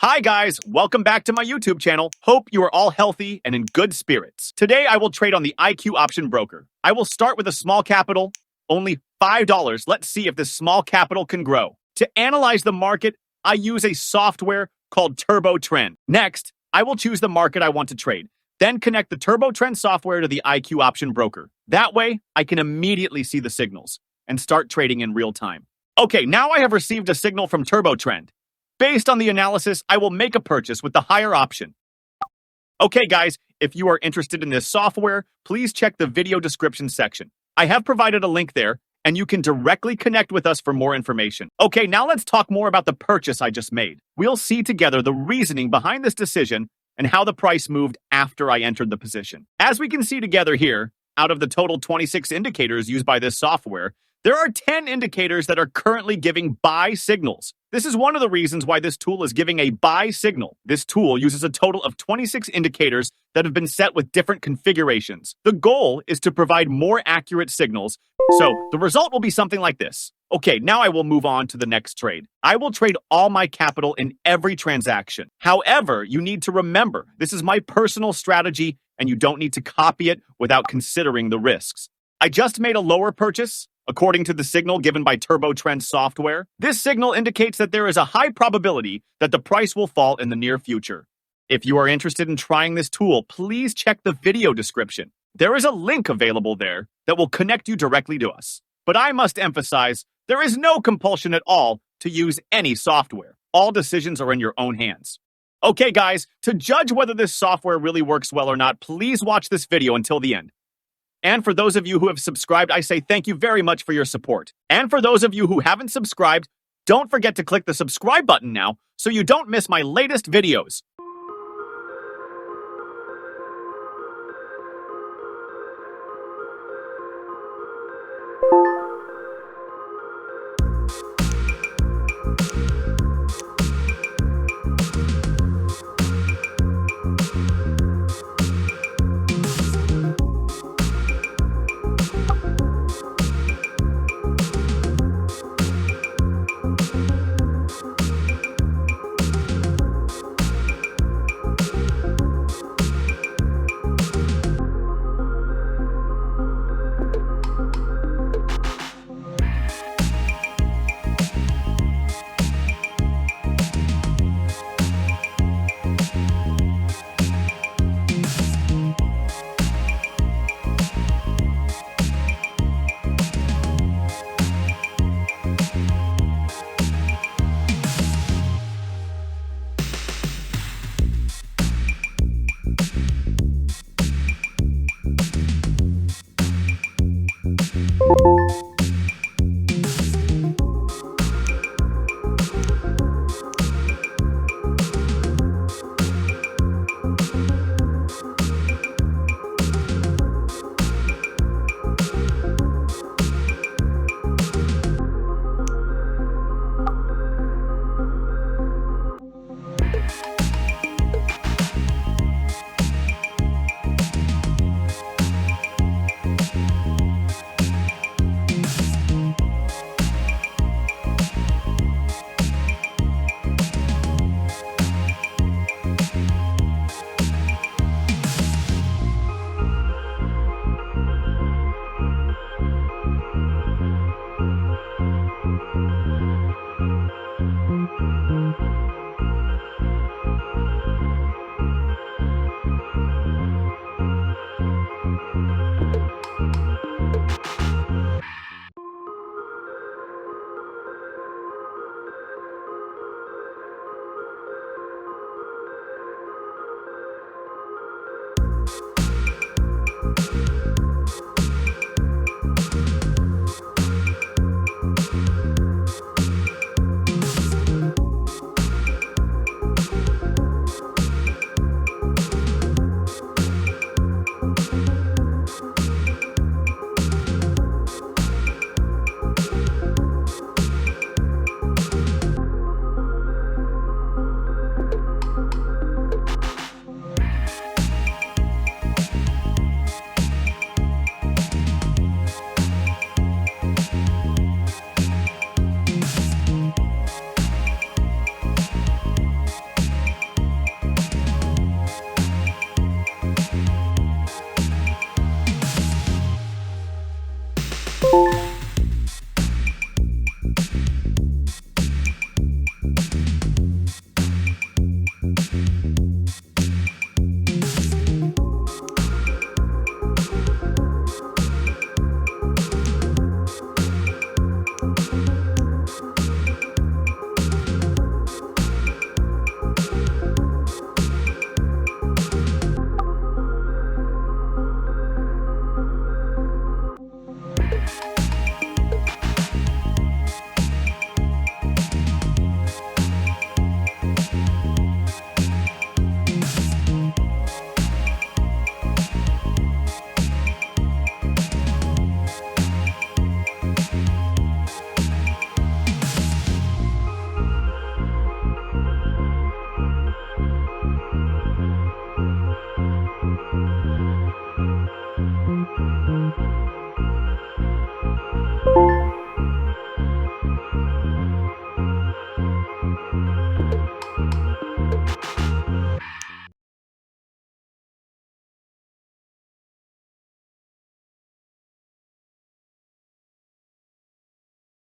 Hi guys, welcome back to my YouTube channel. Hope you are all healthy and in good spirits. Today I will trade on the IQ option broker. I will start with a small capital, only $5. Let's see if this small capital can grow. To analyze the market, I use a software called Turbo Trend. Next, I will choose the market I want to trade, then connect the Turbo Trend software to the IQ option broker. That way, I can immediately see the signals and start trading in real time. Okay, now I have received a signal from Turbo Trend. Based on the analysis, I will make a purchase with the higher option. Okay, guys, if you are interested in this software, please check the video description section. I have provided a link there, and you can directly connect with us for more information. Okay, now let's talk more about the purchase I just made. We'll see together the reasoning behind this decision and how the price moved after I entered the position. As we can see together here, out of the total 26 indicators used by this software, there are 10 indicators that are currently giving buy signals. This is one of the reasons why this tool is giving a buy signal. This tool uses a total of 26 indicators that have been set with different configurations. The goal is to provide more accurate signals, so the result will be something like this. Okay, now I will move on to the next trade. I will trade all my capital in every transaction. However, you need to remember, this is my personal strategy, and you don't need to copy it without considering the risks. I just made a lower purchase. According to the signal given by Turbo Trend software, this signal indicates that there is a high probability that the price will fall in the near future. If you are interested in trying this tool, please check the video description. There is a link available there that will connect you directly to us. But I must emphasize, there is no compulsion at all to use any software. All decisions are in your own hands. Okay, guys, to judge whether this software really works well or not, please watch this video until the end. And for those of you who have subscribed, I say thank you very much for your support. And for those of you who haven't subscribed, don't forget to click the subscribe button now so you don't miss my latest videos.